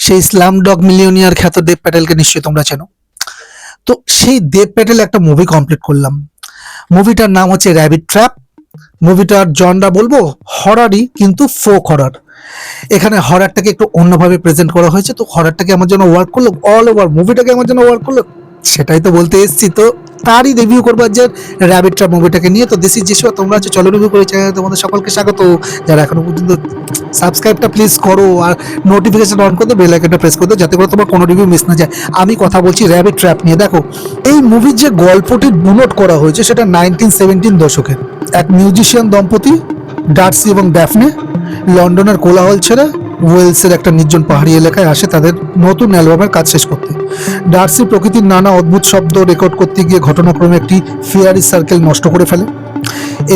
সেই slam dog millionaire খ্যাত দেব প্যাটেলকে নিশ্চয়ই তোমরা চেনো। তো সেই দেব প্যাটেল একটা মুভি কমপ্লিট করলাম। মুভিটার নাম হচ্ছে র্যাবিট ট্র্যাপ। মুভিটার জনরা বলবো হররই, কিন্তু ফোক হরর। এখানে হররটাকে একটু অন্যভাবে প্রেজেন্ট করা হয়েছে। তো হররটাকে আমার জন্য ওয়ার্ক করলো, অল ওভার মুভিটাকে আমার জন্য ওয়ার্ক করলো, সেটাই তো বলতে এসেছি। তো তারই রিভিউ করবো যে র্যাবিট ট্র্যাপ মুভিটাকে নিয়ে। তো দিস ইজ যিশু, তোমরা হচ্ছে চলো রিভিউ করে চ্যানেলে তোমাদের সকলকে স্বাগত। যারা এখনো পর্যন্ত সাবস্ক্রাইবটা প্লিজ করো আর নোটিফিকেশন অন করে বেল আইকনটা প্রেস করে দাও, যাতে করে তোমার কোনো রিভিউ মিস না যায়। আমি কথা বলছি র্যাবিট ট্র্যাপ নিয়ে। দেখো, এই মুভির যে গল্পটি বুনট করা হয়েছে সেটা 1917 দশকের। এক মিউজিশিয়ান দম্পতি ডার্সি এবং ড্যাফনে লন্ডনের কোলাহল ছেড়ে ওয়েলসের একটা নির্জন পাহাড়ি এলাকায় আসে তাদের নতুন অ্যালবামের কাজ শেষ করতে। ডার্সি প্রকৃতির নানা অদ্ভুত শব্দ রেকর্ড করতে গিয়ে ঘটনাক্রমে একটি ফেয়ারি সার্কেল নষ্ট করে ফেলে।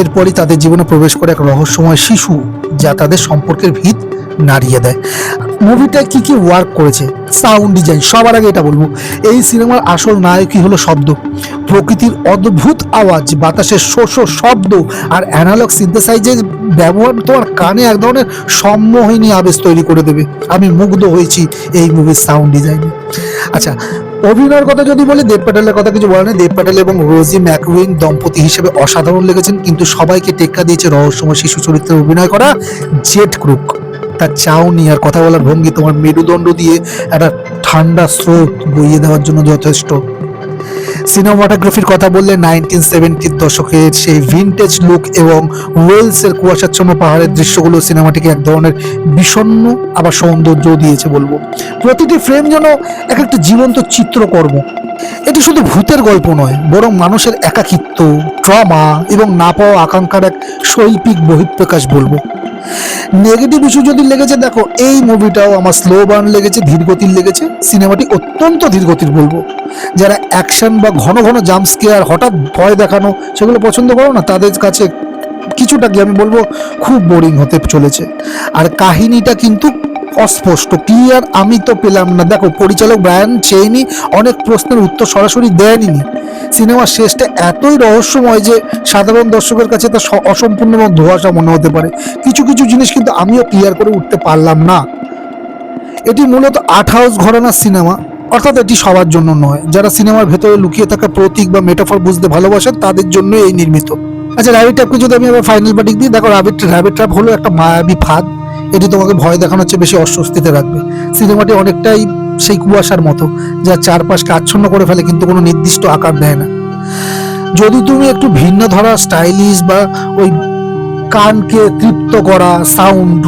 এরপরই তাদের জীবনে প্রবেশ করে এক রহস্যময় শিশু, যা তাদের সম্পর্কের ভিত নাড়িয়ে দেয়। মুভিটা কি কি ওয়ার্ক করেছে, সাউন্ড ডিজাইন, সবার আগে এটা বলবো, এই সিনেমার আসল নায়কই হলো শব্দ। প্রকৃতির অদ্ভুত আওয়াজ, বাতাসের শোষ শব্দ আর অ্যানালগ সিনথেসাইজের ব্যবহার তোমার কানে এক ধরনের সম্মোহিনী আবেশ তৈরি করে দেবে। আমি মুগ্ধ হয়েছি এই মুভির সাউন্ড ডিজাইনে। আচ্ছা, অভিনয়ের কথা যদি বলি, দেব প্যাটেলের কথা কিছু বলা নেই। দেব প্যাটেল এবং রোজি ম্যাকউইন দম্পতি হিসেবে অসাধারণ লেগেছেন, কিন্তু সবাইকে টেক্কা দিয়েছে রহস্যময় শিশু চরিত্রে অভিনয় করা জেট ক্রুক। তার চাউনি আর কথা বলার ভঙ্গি তোমার মেরুদণ্ড দিয়ে একটা ঠান্ডা স্রোত বইয়ে দেওয়ার জন্য যথেষ্ট। সিনেমাটোগ্রাফির কথা বললে 1970 দশকের সেই ভিনটেজ লুক এবং ওয়েলসের কুয়াশাচ্ছন্ন পাহাড়ের দৃশ্যগুলো সিনেমাটিকে এক ধরনের বিষণ্ণ আবার সৌন্দর্য দিয়েছে বলবো। প্রতিটি ফ্রেম যেন এক একটা জীবন্ত চিত্রকর্ম। এটি শুধু ভূতের গল্প নয়, বরং মানুষের একাকিত্ব, ট্রমা এবং না পাওয়া আকাঙ্ক্ষার এক শৈল্পিক বহিঃপ্রকাশ বলবো। নেগেটিভ ইস্যু যদি লেগেছে, দেখো এই মুভিটাও আমার স্লো বার্ন লেগেছে, ধীরগতির লেগেছে। সিনেমাটি অত্যন্ত ধীরগতির বলবো। যারা অ্যাকশন বা ঘন ঘন জাম্প স্কেয়ার, হঠাৎ ভয় দেখানো, সেগুলো পছন্দ করো না, তাদের কাছে কিছুটা কি আমি বলবো খুব বোরিং হতে চলেছে। আর কাহিনীটা কিন্তু অস্পষ্ট, ক্লিয়ার আমি তো পেলাম না। দেখো, পরিচালক ব্রায়ান চেইনি অনেক প্রশ্নের উত্তর সরাসরি দেয়নি। সিনেমার শেষটা এতই রহস্যময় যে সাধারণ দর্শকের কাছে তা অসম্পূর্ণ এবং ধোঁয়াশা মনে হতে পারে। কিছু কিছু জিনিস কিন্তু আমিও ক্লিয়ার করে উঠতে পারলাম না। এটি মূলত আর্ট হাউস ঘরানার সিনেমা, অর্থাৎ এটি সবার জন্য নয়। যারা সিনেমার ভেতরে লুকিয়ে থাকা প্রতীক বা মেটাফর বুঝতে ভালোবাসেন তাদের জন্য এই নির্মিত। আচ্ছা, র্যাবিট ট্র্যাপকে যদি আমি আবার ফাইনাল ভার্ডিক্ট দিই, দেখো র্যাবিট ট্র্যাপ হলো একটা মায়াবী ফাঁদ। এটি তোমাকে ভয় দেখানোর চেয়ে বেশি অস্বস্তিতে রাখবে। সিনেমাটি অনেকটাই সেই কুয়াশার মতো, যা চারপাশকে আচ্ছন্ন করে ফেলে কিন্তু কোনো নির্দিষ্ট আকার দেয় না। যদি তুমি একটু ভিন্ন ধরা, স্টাইলিশ বা ওই কানকে তৃপ্ত করা সাউন্ড,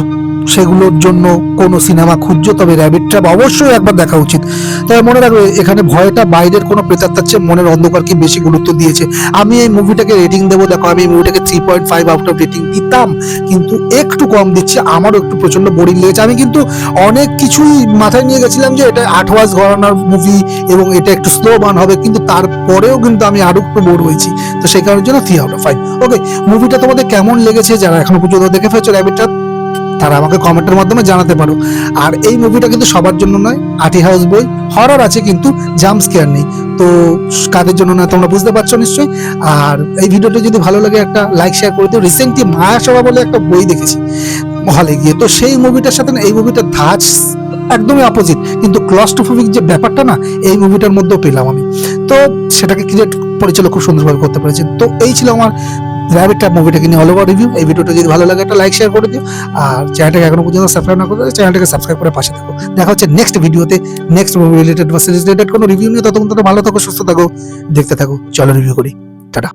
সেগুলোর জন্য কোনো সিনেমা খুঁজছো, তবে র্যাবিট ট্র্যাপ অবশ্যই একবার দেখা উচিত। তবে মনে রাখবে, এখানে ভয়টা বাইরের কোনো প্রেতাত্মার চেয়ে মনের অন্ধকারকে বেশি গুরুত্ব দিয়েছে। আমি এই মুভিটাকে রেটিং দেবো, দেখো আমি এই মুভিটাকে 3.5 আউট অফ রেটিং দিতাম, কিন্তু একটু কম দিচ্ছি। আমারও একটু প্রচন্ড বোরিং লেগেছে। আমি কিন্তু অনেক কিছুই মাথায় নিয়ে গেছিলাম যে এটা 8 ওয়াজ ঘরানার মুভি এবং এটা একটু স্লো বার্ন হবে, কিন্তু তারপরেও কিন্তু আমি আরো একটু বোর হয়েছি। তো সেই কারণের জন্য 3 আউট অফ 5। ওকে, মুভিটা তোমাদের কেমন লেগেছে, যারা এখনো পর্যন্ত দেখে ফেলেছো র্যাবিট ট্র্যাপ, তারা আমাকে কমেন্টের মাধ্যমে জানাতে পারো। আর এই মুভিটা কিন্তু সবার জন্য নয়, আর্ট হাউস বই, হরর আছে কিন্তু জাম্প স্কেয়ার নেই। তো কাদের জন্য না তোমরা বুঝতে পারছো নিশ্চয়ই। আর এই ভিডিওটা যদি ভালো লাগে একটা লাইক শেয়ার করে দিও। রিসেন্টলি মায়াসভা বলে একটা বই দেখেছি হলে গিয়ে, তো সেই মুভিটার সাথে না এই মুভিটার ধাঁচ একদমই অপোজিট, কিন্তু ক্লস্ট্রোফোবিক যে ব্যাপারটা না এই মুভিটার মধ্যেও পেলাম আমি। তো সেটাকে ক্রিয়েট পরিচালক খুব সুন্দরভাবে করতে পেরেছেন। তো এই ছিল আমার র্যাবিট ট্র্যাপ মুভিটাকে নিয়ে অল ওভার রিভিউ। এই ভিডিওটা যদি ভালো লাগে একটা লাইক শেয়ার করে দিও, আর চ্যানেলটাকে এখনো পর্যন্ত সাবস্ক্রাইব না করে চ্যানেলটাকে সাবস্ক্রাইব করে পাশে থাকো। দেখা হচ্ছে নেক্সট ভিডিওতে, নেক্সট মুভি রিলেটেড বা সিরিজ রিলেটেড কোনো রিভিউ নিয়ে। ততক্ষণ ভালো থাকো, সুস্থ থাকো, দেখতে থাকো, চলো রিভিউ করি। টাটা।